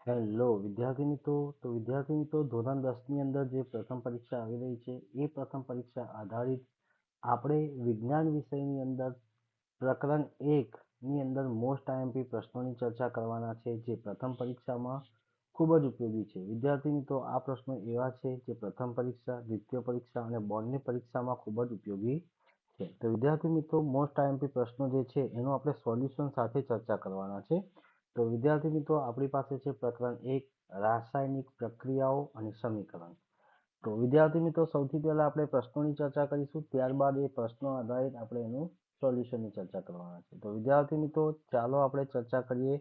Hello વિદ્યાર્થી મિત્રો. વિદ્યાર્થી મિત્રો, ધોરણ 10ની અંદર જે પ્રથમ પરીક્ષા આવી રહી છે એ પ્રથમ પરીક્ષા આધારિત આપણે વિજ્ઞાન વિષયની અંદર પ્રકરણ 1ની અંદર મોસ્ટ આઈએમપી પ્રશ્નોની ચર્ચા કરવાના છે, જે પ્રથમ પરીક્ષામાં ખૂબ જ ઉપયોગી છે. વિદ્યાર્થી મિત્રો, આ પ્રશ્નો એવા છે જે પ્રથમ પરીક્ષા, દ્વિતીય પરીક્ષા અને બોર્ડની પરીક્ષામાં ખૂબ જ ઉપયોગી છે. તો વિદ્યાર્થી મિત્રો, મોસ્ટ આઈએમપી પ્રશ્નો જે છે એનું આપણે સોલ્યુશન સાથે ચર્ચા કરવાના છે. તો વિદ્યાર્થી મિત્રો, આપણી પાસે છે પ્રકરણ 1, રાસાયણિક પ્રક્રિયાઓ અને સમીકરણ. તો વિદ્યાર્થી મિત્રો, સૌથી પહેલા આપણે પ્રશ્નોની ચર્ચા કરીશું, ત્યારબાદ એ પ્રશ્નો આધારિત આપણે એનું સોલ્યુશનની ચર્ચા કરવાના છે. તો વિદ્યાર્થી મિત્રો, ચાલો આપણે ચર્ચા કરીએ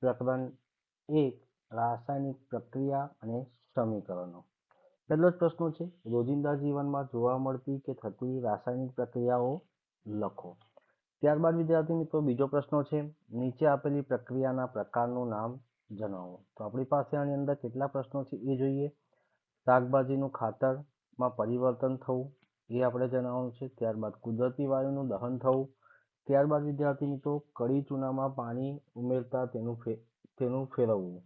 પ્રકરણ 1, રાસાયણિક પ્રક્રિયા અને સમીકરણો. પહેલો જ પ્રશ્ન છે, રોજિંદા જીવનમાં જોવા મળતી કે થતી રાસાયણિક પ્રક્રિયાઓ લખો. ત્યારબાદ વિદ્યાર્થી મિત્રો, બીજો પ્રશ્ન છે, નીચે આપેલી પ્રક્રિયાના પ્રકારનું નામ જણાવો. તો આપણી પાસે આની અંદર કેટલા પ્રશ્નો છે એ જોઈએ. શાકભાજીનું ખાતરમાં પરિવર્તન થવું એ આપણે જણાવવાનું છે. ત્યારબાદ કુદરતી વાયુનું દહન થવું. ત્યારબાદ વિદ્યાર્થી મિત્રો, કળી ચૂનામાં પાણી ઉમેરતા તેનું ફેરવવું.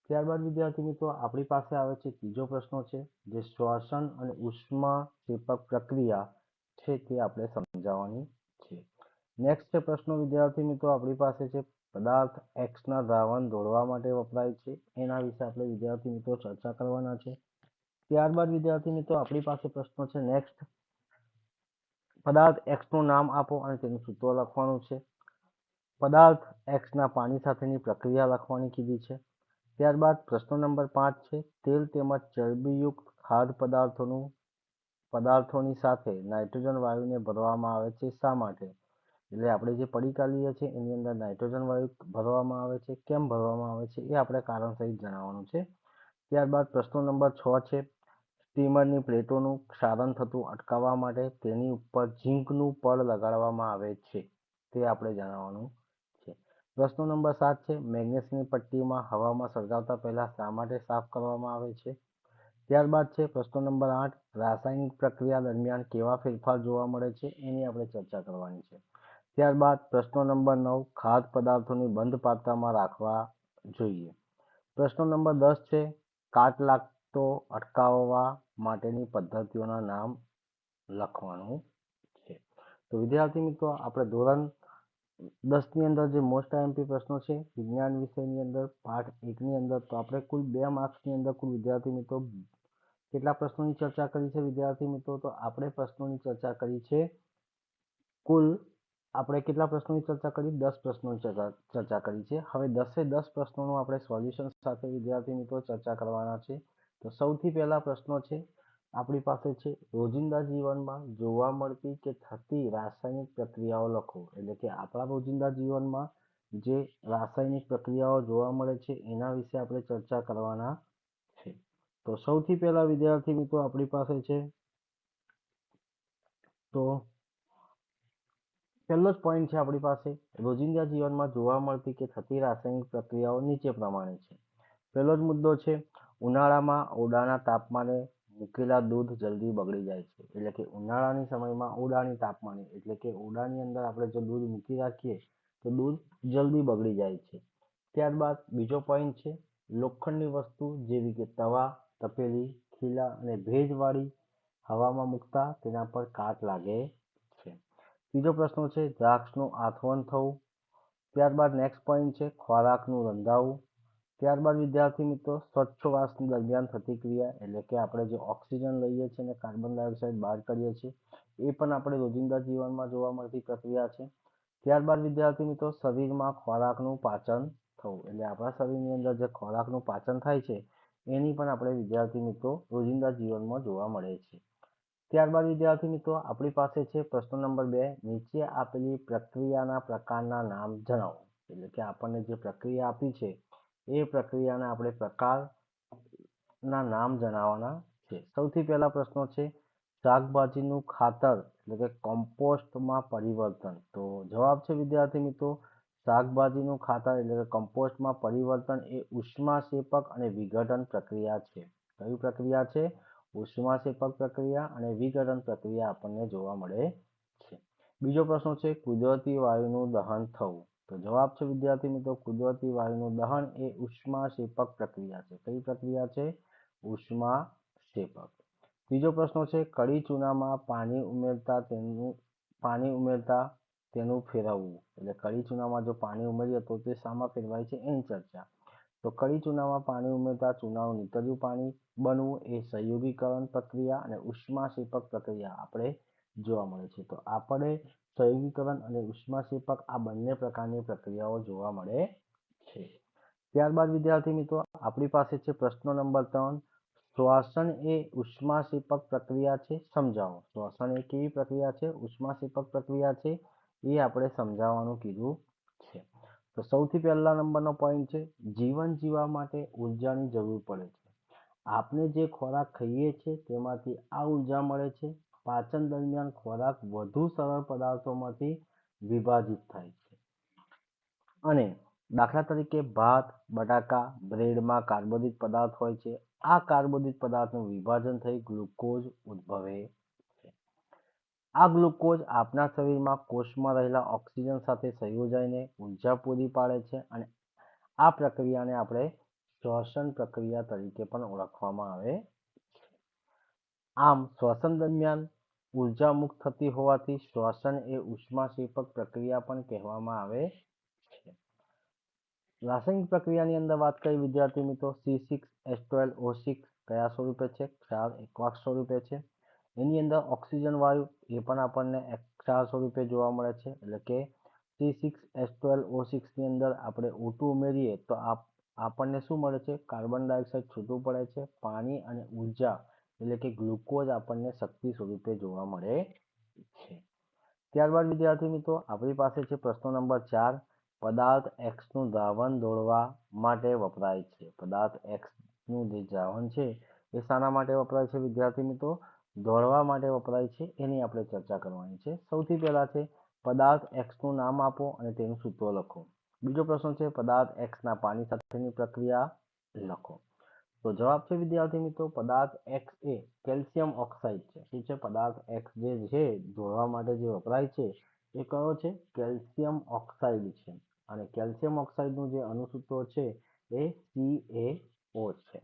ત્યારબાદ વિદ્યાર્થી મિત્રો, આપણી પાસે આવે છે ત્રીજો પ્રશ્ન છે, જે શ્વસન અને ઉષ્માક્ષેપક પ્રક્રિયા છે તે આપણે સમજાવવાની છે. નેક્સ્ટ પ્રશ્ન વિદ્યાર્થી મિત્રો, આપણી પાસે છે પદાર્થ એક્સના દ્રાવણ દોરવા માટે વપરાય છે, એના વિશે આપણે વિદ્યાર્થી મિત્રો ચર્ચા કરવાના છે. ત્યારબાદ વિદ્યાર્થી મિત્રો, આપણી પાસે પ્રશ્નો છે નેક્સ્ટ, પદાર્થ એક્સનું નામ આપો અને તેનું સૂત્ર લખવાનું છે. પદાર્થ એક્સના પાણી સાથેની પ્રક્રિયા લખવાની કીધી છે. ત્યારબાદ પ્રશ્ન નંબર 5 છે, તેલ તેમજ ચરબીયુક્ત ખાદ્ય પદાર્થોની સાથે નાઇટ્રોજન વાયુને ભરવામાં આવે છે, શા માટે? એટલે આપણે જે પડીકા લઈએ છીએ એની અંદર નાઇટ્રોજન વાયુ ભરવામાં આવે છે, કેમ ભરવામાં આવે છે એ આપણે કારણ સહિત જણાવવાનું છે. ત્યારબાદ પ્રશ્ન નંબર 6 છે, સ્ટીમરની પ્લેટોનું ક્ષારણ થતું અટકાવવા માટે તેની ઉપર ઝીંકનું પડ લગાડવામાં આવે છે, તે આપણે જણાવવાનું છે. પ્રશ્ન નંબર 7 છે, મેગ્નેશિયમની પટ્ટીમાં હવામાં સળગાવતા પહેલા શા માટે સાફ કરવામાં આવે છે? ત્યારબાદ છે પ્રશ્ન નંબર 8, રાસાયણિક પ્રક્રિયા દરમિયાન કેવા ફેરફાર જોવા મળે છે એની આપણે ચર્ચા કરવાની છે. ત્યારબાદ પ્રશ્ન નંબર 9, ખાદ્ય પદાર્થોની બંધ પાત્રમાં રાખવા જોઈએ. પ્રશ્ન નંબર 10 છે, કાટ લાગતો અટકાવવા માટેની પદ્ધતિઓના નામ લખવાનું છે. તો વિદ્યાર્થી મિત્રો, આપણે ધોરણ 10ની અંદર જે મોસ્ટ આઈએમપી પ્રશ્નો છે વિજ્ઞાન વિષયની અંદર પાઠ 1ની અંદર, તો આપણે કુલ 2 માર્ક્સની અંદર કુલ વિદ્યાર્થી મિત્રો કેટલા પ્રશ્નોની ચર્ચા કરી છે વિદ્યાર્થી મિત્રો? તો આપણે પ્રશ્નોની ચર્ચા કરી છે કુલ, આપણે કેટલા પ્રશ્નોની ચર્ચા કરી? 10 પ્રશ્નોની ચર્ચા કરી છે. હવે 10 પ્રશ્નોનું આપણે સોલ્યુશન સાથે વિદ્યાર્થી મિત્રો ચર્ચા કરવાના છે. તો સૌથી પહેલા પ્રશ્નો છે આપણી પાસે છે, રોજિંદા જીવનમાં જોવા મળતી કે થતી રાસાયણિક પ્રક્રિયાઓ લખો. એટલે કે આપણા રોજિંદા જીવનમાં જે રાસાયણિક પ્રક્રિયાઓ જોવા મળે છે એના વિશે આપણે ચર્ચા કરવાના છે. તો સૌથી પહેલા વિદ્યાર્થી મિત્રો આપણી પાસે છે, તો પહેલો જ પોઈન્ટ છે આપણી પાસે, રોજિંદા જીવનમાં જોવા મળતી કે થતી રાસાયણિક પ્રક્રિયાઓ નીચે પ્રમાણે છે. પહેલો જ મુદ્દો છે, ઉનાળામાં ઓરડાના તાપમાને મૂકેલા દૂધ જલ્દી બગડી જાય છે. એટલે કે ઉનાળાની સમયમાં ઓરડાની તાપમાને, એટલે કે ઓરડાની અંદર આપણે જો દૂધ મૂકી રાખીએ તો દૂધ જલ્દી બગડી જાય છે. ત્યારબાદ બીજો પોઈન્ટ છે, લોખંડની વસ્તુ જેવી કે તવા, તપેલી, ખીલા અને ભેજવાળી હવામાં મૂકતા તેના પર કાટ લાગે છે. ત્રીજો પ્રશ્ન છે, દ્રાક્ષનું આથવણ થવું. ત્યારબાદ નેક્સ્ટ પોઈન્ટ છે, ખોરાકનું રંધાવું. ત્યારબાદ વિદ્યાર્થી મિત્રો, શ્વાસોચ્છ્વાસ દરમિયાન થતી ક્રિયા, એટલે કે આપણે જે ઓક્સિજન લઈએ છીએ અને કાર્બન ડાયોક્સાઇડ બહાર કાઢીએ છીએ એ પણ આપણે રોજિંદા જીવનમાં જોવા મળતી પ્રક્રિયા છે. ત્યારબાદ વિદ્યાર્થી મિત્રો, શરીરમાં ખોરાકનું પાચન થવું, એટલે આપણા શરીરની અંદર જે ખોરાકનું પાચન થાય છે એની પણ આપણે વિદ્યાર્થી મિત્રો રોજિંદા જીવનમાં જોવા મળે છે. ત્યારબાદ વિદ્યાર્થી મિત્રો, આપણી પાસે છે પ્રશ્ન નંબર 2, નીચે આપેલી પ્રક્રિયાના પ્રકારના નામ જણાવો. એટલે કે આપણને જે પ્રક્રિયા આપી છે એ પ્રક્રિયાના આપણે પ્રકારના નામ જણાવવાના છે. સૌથી પહેલા પ્રશ્નો છે, શાકભાજીનું ખાતર એટલે કે કમ્પોસ્ટમાં પરિવર્તન. તો જવાબ છે વિદ્યાર્થી મિત્રો, શાકભાજીનું ખાતર એટલે કે કમ્પોસ્ટમાં પરિવર્તન એ ઉષ્માક્ષેપક અને વિઘટન પ્રક્રિયા છે. કઈ પ્રક્રિયા છે? ઉષ્માક્ષેપક પ્રક્રિયા અને વિઘટન પ્રક્રિયા આપણને જોવા મળે છે. બીજો પ્રશ્ન છે, કુદરતી વાયુનું દહન થવું. તો જવાબ છે વિદ્યાર્થી મિત્રો કુદરતી વાયુનું દહન એ ઉષ્માક્ષેપક પ્રક્રિયા છે. કઈ પ્રક્રિયા છે? ઉષ્માક્ષેપક. ત્રીજો પ્રશ્ન છે કડી ચૂનામાં પાણી ઉમેરતા તેનું ફેરવવું. એટલે કડી ચૂનામાં જો પાણી ઉમેરીએ તો તે શામાં ફેરવાય છે એની ચર્ચા. તો કડી ચૂનામાં પાણી ઉમેરતા ચૂનાનું નીતર્યું પાણી બનવું એ સંયોગીકરણ પ્રક્રિયા અને ઉષ્માક્ષેપક પ્રક્રિયા આપણે જોવા મળે છે. તો આપણે સંયોગીકરણ અને ઉષ્માક્ષેપક આ બંને પ્રકારની પ્રક્રિયાઓ જોવા મળે છે. ત્યારબાદ વિદ્યાર્થી મિત્રો આપણી પાસે છે પ્રશ્ન નંબર 3. શ્વસન એ ઉષ્માક્ષેપક પ્રક્રિયા છે, સમજાવો. શ્વસન એ કેવી પ્રક્રિયા છે? ઉષ્માક્ષેપક પ્રક્રિયા છે, એ આપણે સમજાવવાનું કીધું છે. તો સૌથી પહેલા નંબરનો પોઈન્ટ છે જીવન જીવવા માટે ઉર્જાની જરૂર પડે છે. આપણે જે ખોરાક ખાઈએ છીએ તેમાંથી આ ઉર્જા મળે છે. પાચન દરમિયાન ખોરાક વધુ સરળ પદાર્થોમાંથી વિભાજિત થાય છે અને દાખલા તરીકે ભાત, બટાકા, બ્રેડમાં કાર્બોદિત પદાર્થ હોય છે. આ કાર્બોદિત પદાર્થનું વિભાજન થઈ ગ્લુકોઝ ઉદ્ભવે છે. આ ગ્લુકોઝ આપણા શરીરમાં કોષમાં રહેલા ઓક્સિજન સાથે સંયોજાઈને ઉર્જા પૂરી પાડે છે અને આ પ્રક્રિયાને આપણે શ્વસન પ્રક્રિયા તરીકે પણ ઓળખવામાં આવે છે. આમ શ્વસન દરમિયાન ઉર્જા મુક્ત થતી હોવાથી શ્વસન એ ઉષ્માક્ષેપક પ્રક્રિયા પણ કહેવામાં આવે છે. રાસાયણિક પ્રક્રિયાની અંદર વાત કરી વિદ્યાર્થી મિત્રો C6H12O6 કયા સ્વરૂપે છે? ક્ષાર એકવાહક સ્વરૂપે છે. એની અંદર ઓક્સિજન વાયુ એ પણ આપણને ક્ષાર સ્વરૂપે જોવા મળે છે. એટલે કે C6H12O6 ની અંદર આપણે O2 ઉમેરીએ તો આપણને શું મળે છે? કાર્બન ડાયોક્સાઇડ છૂટું પડે છે. પાણી અને ઉર્જા એટલે કે ગ્લુકોઝ આપણને શક્તિ સ્વરૂપે જોવા મળે છે. ત્યારબાદ વિદ્યાર્થી મિત્રો આપણી પાસે છે પ્રશ્ન નંબર 4. પદાર્થ Xનું દ્રાવણ દોડવા માટે વપરાય છે. પદાર્થ Xનું જે દ્રાવણ છે એ શાના માટે વપરાય છે વિદ્યાર્થી મિત્રો? દોડવા માટે વપરાય છે. એની આપણે ચર્ચા કરવાની છે. સૌથી પહેલા છે પદાર્થ Xનું નામ આપો અને તેનું સૂત્ર લખો. બીજો પ્રશ્ન છે પદાર્થ Xના પાણી સાથેની પ્રક્રિયા લખો. તો જવાબ છે વિદ્યાર્થી મિત્રો પદાર્થ X એ કેલ્શિયમ ઓક્સાઇડ છે. શું છે? પદાર્થ X જે છે દોડવા માટે જે વપરાય છે એ કયો છે? કેલ્શિયમ ઓક્સાઇડ છે. અને કેલ્શિયમ ઓક્સાઇડનું જે અણુસૂત્રો છે એ CaO છે.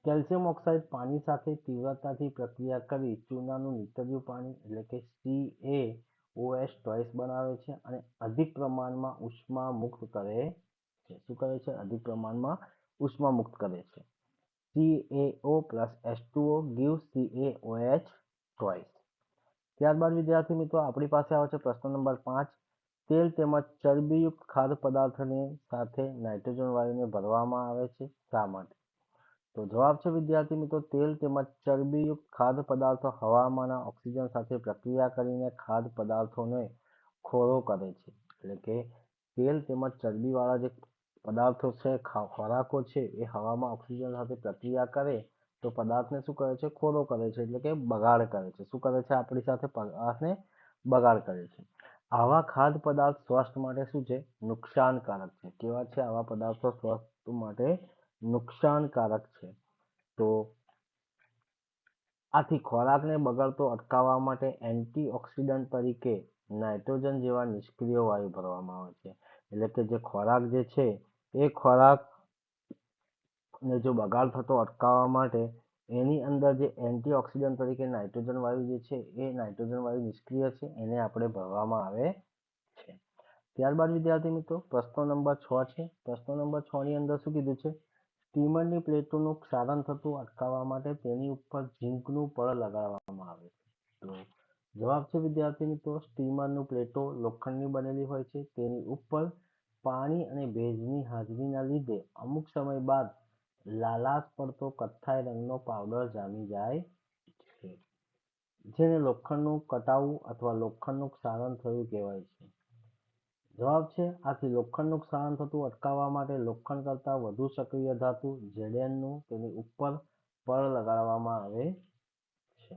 કેલ્શિયમ ઓક્સાઇડ પાણી સાથે તીવ્રતાથી પ્રક્રિયા કરી ચૂનાનું નીતર્યું પાણી એટલે કે CaOH બનાવે છે અને અધિક પ્રમાણમાં ઉષ્મા મુક્ત કરે છે. શું કરે છે? અધિક પ્રમાણમાં ઉષ્મા મુક્ત કરે છે. CaO plus H2O gives CaOH twice. ત્યારબાદ વિદ્યાર્થી મિત્રો આપણી પાસે આવે છે પ્રશ્ન નંબર 5. તેલ તેમજ ચરબીયુક્ત ખાદ્ય પદાર્થની સાથે નાઇટ્રોજન વાયુને ભરવામાં આવે છે. શા માટે? તો જવાબ છે વિદ્યાર્થી મિત્રો તેલ તેમજ ચરબીયુક્ત ખાદ્ય પદાર્થો હવામાંના ઓક્સિજન સાથે પ્રક્રિયા કરીને ખાદ્ય પદાર્થોને ખોરો કરે છે. એટલે કે તેલ તેમજ ચરબીવાળા જે પદાર્થો છે ખોરાકો છે એ હવામાં ઓક્સિજન સાથે પ્રક્રિયા કરે તો પદાર્થને શું કરે છે? ખોરો કરે છે. એટલે કે બગાડ કરે છે. શું કરે છે? આપણી સાથે પદાર્થને બગાડ કરે છે. આવા ખાદ્ય પદાર્થ સ્વાસ્થ્ય માટે શું છે? નુકસાનકારક છે. કેવા છે આવા પદાર્થો? સ્વાસ્થ્ય માટે નુકસાનકારક છે. તો આથી ખોરાકને બગડતો અટકાવવા માટે એન્ટીઓક્સિડન્ટ તરીકે નાઇટ્રોજન જેવા નિષ્ક્રિય વાયુ ભરવામાં આવે છે. એટલે કે જે ખોરાક જે છે એ ખોરાકને જો બગાડ થતો અટકાવવા માટે એની અંદર જે એન્ટીઓક્સિડન્ટ તરીકે નાઇટ્રોજન વાયુ જે છે એ નાઇટ્રોજન વાયુ નિષ્ક્રિય છે એને આપણે ભરવામાં આવે છે. ત્યારબાદ વિદ્યાર્થી મિત્રો પ્રશ્ન નંબર 6 છે. પ્રશ્ન નંબર 6 ની અંદર શું કીધું છે? સ્ટીમરની પ્લેટોનું ક્ષારણ થતું અટકાવવા માટે તેની ઉપર ઝીંકનું પડ લગાડવામાં આવે છે. તો જવાબ છે વિદ્યાર્થી મિત્રો સ્ટીમરનું પ્લેટો લોખંડની બનેલી હોય છે. તેની ઉપર પાણી અને ભેજની હાજરીના લીધે અમુક સમય બાદ લાલાશ પડતો કથ્થાઈ રંગનો પાવડર જામી જાય છે, જેને લોખંડનું કટાવું અથવા લોખંડનું ક્ષારણ થયું કહેવાય છે. જવાબ છે આથી લોખંડનું ક્ષારણ થતું અટકાવવા માટે લોખંડ કરતાં વધુ સક્રિય ધાતુ Znનું તેની ઉપર પડ લગાડવામાં આવે છે.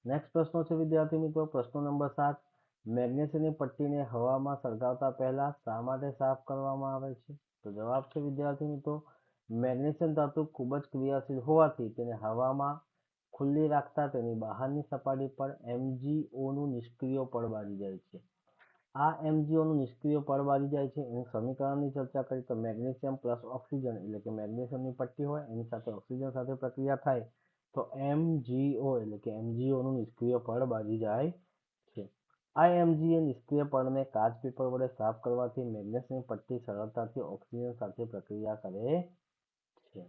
નેક્સ્ટ પ્રશ્ન છે વિદ્યાર્થી મિત્રો પ્રશ્ન નંબર 7. મેગ્નેશિયમની પટ્ટીને હવામાં સળગાવતા પહેલા શા માટે સાફ કરવામાં આવે છે? તો જવાબ છે વિદ્યાર્થી મિત્રો મેગ્નેશિયમ ધાતુ ખૂબ જ ક્રિયાશીલ હોવાથી તેને હવામાં ખુલ્લી રાખતા તેની બહારની સપાટી પર MgOનું નિષ્ક્રિય પડ બાંધી જાય છે. આ MgO નું નિષ્ક્રિય પળ બાળી જાય છે એની સમીકરણની ચર્ચા કરી તો મેગ્નેશિયમ પ્લસ ઓક્સિજન એટલે કે મેગ્નેશિયમની પટ્ટી હોય એની સાથે ઓક્સિજન સાથે પ્રક્રિયા થાય તો MgO એટલે કે MgO નું નિષ્ક્રિય પળ બાળી જાય છે. આ MgO નિષ્ક્રિય પળને કાચ પેપર વડે સાફ કરવાથી મેગ્નેશિયમની પટ્ટી સરળતાથી ઓક્સિજન સાથે પ્રક્રિયા કરે છે.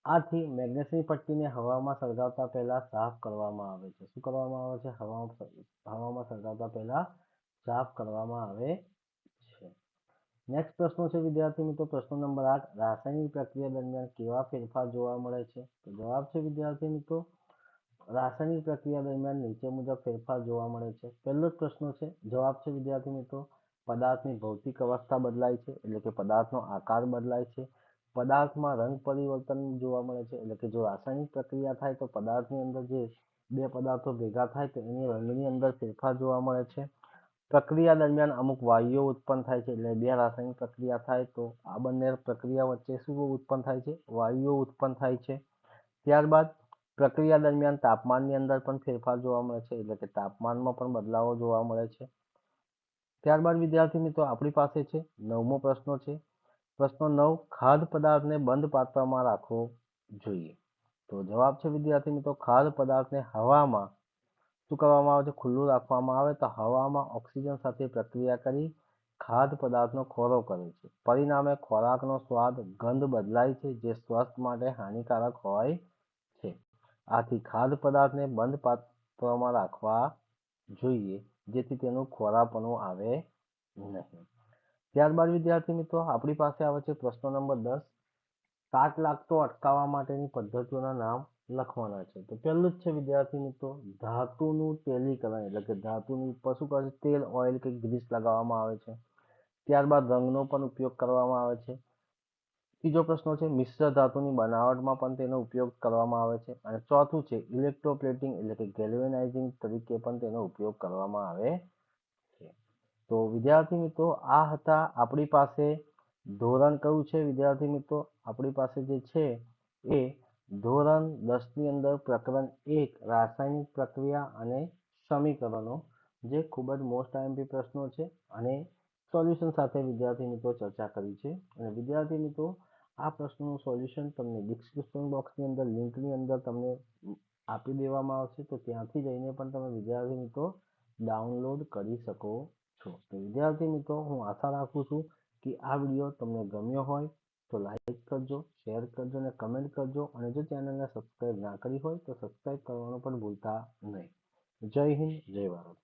આથી મેગ્નેશિયમની પટ્ટીને હવામાં સળગાવતા પહેલા સાફ કરવામાં આવે છે. શું કરવામાં આવે છે? હવામાં સળગાવતા પહેલા સાફ કરવામાં આવે છે. નેક્સ્ટ પ્રશ્ન છે વિદ્યાર્થી મિત્રો, પ્રશ્ન નંબર 8, રાસાયણિક પ્રક્રિયા દરમિયાન કેવા ફેરફાર જોવા મળે છે? તો જવાબ છે વિદ્યાર્થી મિત્રો, રાસાયણિક પ્રક્રિયા દરમિયાન નીચે મુજબ ફેરફાર જોવા મળે છે. પહેલો જ પ્રશ્ન છે, જવાબ છે વિદ્યાર્થી મિત્રો, પદાર્થની ભૌતિક અવસ્થા બદલાય છે એટલે કે પદાર્થનો આકાર બદલાય છે. પદાર્થમાં રંગ પરિવર્તન જોવા મળે છે એટલે કે જો રાસાયણિક પ્રક્રિયા થાય તો પદાર્થની અંદર જે બે પદાર્થો ભેગા થાય તો એની રંગની અંદર ફેરફાર જોવા મળે છે. પ્રક્રિયા દરમિયાન અમુક વાયુઓ ઉત્પન્ન થાય છે એટલે બે રાસાયણિક પ્રક્રિયા થાય તો આ બંને પ્રક્રિયા વચ્ચે શું ઉત્પન્ન થાય છે? વાયુઓ ઉત્પન્ન થાય છે. ત્યારબાદ પ્રક્રિયા દરમિયાન તાપમાનની અંદર પણ ફેરફાર જોવા મળે છે એટલે કે તાપમાનમાં પણ બદલાવો જોવા મળે છે. ત્યારબાદ વિદ્યાર્થી મિત્રો આપણી પાસે છે 9મો પ્રશ્ન છે. પ્રશ્ન 9, ખાદ્ય પદાર્થને બંધ પાત્રમાં રાખવો જોઈએ. તો જવાબ છે વિદ્યાર્થી મિત્રો, ખાદ્ય પદાર્થને હવામાં શું કરવામાં આવે છે? ખુલ્લું રાખવામાં આવે તો હવામાં ઓક્સિજન સાથે પ્રક્રિયા કરી ખાદ્ય પદાર્થનો ખોરો કરે છે. પરિણામે ખોરાકનો સ્વાદ, ગંધ બદલાય છે જે સ્વાસ્થ્ય માટે હાનિકારક હોય છે. આથી ખાદ્ય પદાર્થને બંધ પાત્રમાં રાખવા જોઈએ જેથી તેનું ખોરાપણું આવે નહીં. ત્યારબાદ વિદ્યાર્થી મિત્રો આપણી પાસે આવે છે પ્રશ્ન નંબર 10, કાટ લાગતો અટકાવવા માટેની પદ્ધતિઓના નામ લખવાના છે. તો પહેલું જ છે વિદ્યાર્થી મિત્રો, ધાતુનું તેલીકરણ એટલે કે ધાતુની ઉપર શું કરે છે? તેલ, ઓઇલ કે ગ્રીસ લગાવવામાં આવે છે. ત્યારબાદ રંગનો પણ ઉપયોગ કરવામાં આવે છે. ત્રીજો પ્રશ્ન છે, મિશ્ર ધાતુની બનાવટમાં પણ તેનો ઉપયોગ કરવામાં આવે છે. અને ચોથું છે, ઇલેક્ટ્રોપ્લેટિંગ એટલે કે ગેલ્વેનાઇઝિંગ તરીકે પણ તેનો ઉપયોગ કરવામાં આવે છે. તો વિદ્યાર્થી મિત્રો આ હતા આપણી પાસે ધોરણ કયું છે વિદ્યાર્થી મિત્રો? આપણી પાસે જે છે એ ધોરણ 10ની અંદર પ્રકરણ 1 રાસાયણિક પ્રક્રિયા અને સમીકરણો, જે ખૂબ જ મોસ્ટ આઈએમપી પ્રશ્નો છે અને સોલ્યુશન સાથે વિદ્યાર્થી મિત્રો ચર્ચા કરી છે. અને વિદ્યાર્થી મિત્રો આ પ્રશ્નોનું સોલ્યુશન તમને ડિસ્ક્રિપ્શન બોક્સની અંદર લિંકની અંદર તમને આપી દેવામાં આવશે તો ત્યાંથી જઈને પણ તમે વિદ્યાર્થી મિત્રો ડાઉનલોડ કરી શકો છો. તો વિદ્યાર્થી મિત્રો હું આશા રાખું છું કે આ વિડીયો તમને ગમ્યો હોય તો લાઈક કરજો, શેર કરજો અને કમેન્ટ કરજો. અને જો ચેનલને સબસ્ક્રાઈબ ના કરી હોય તો સબસ્ક્રાઈબ કરવાનું પણ ભૂલતા નહીં. જય હિન્દ, જય ભારત.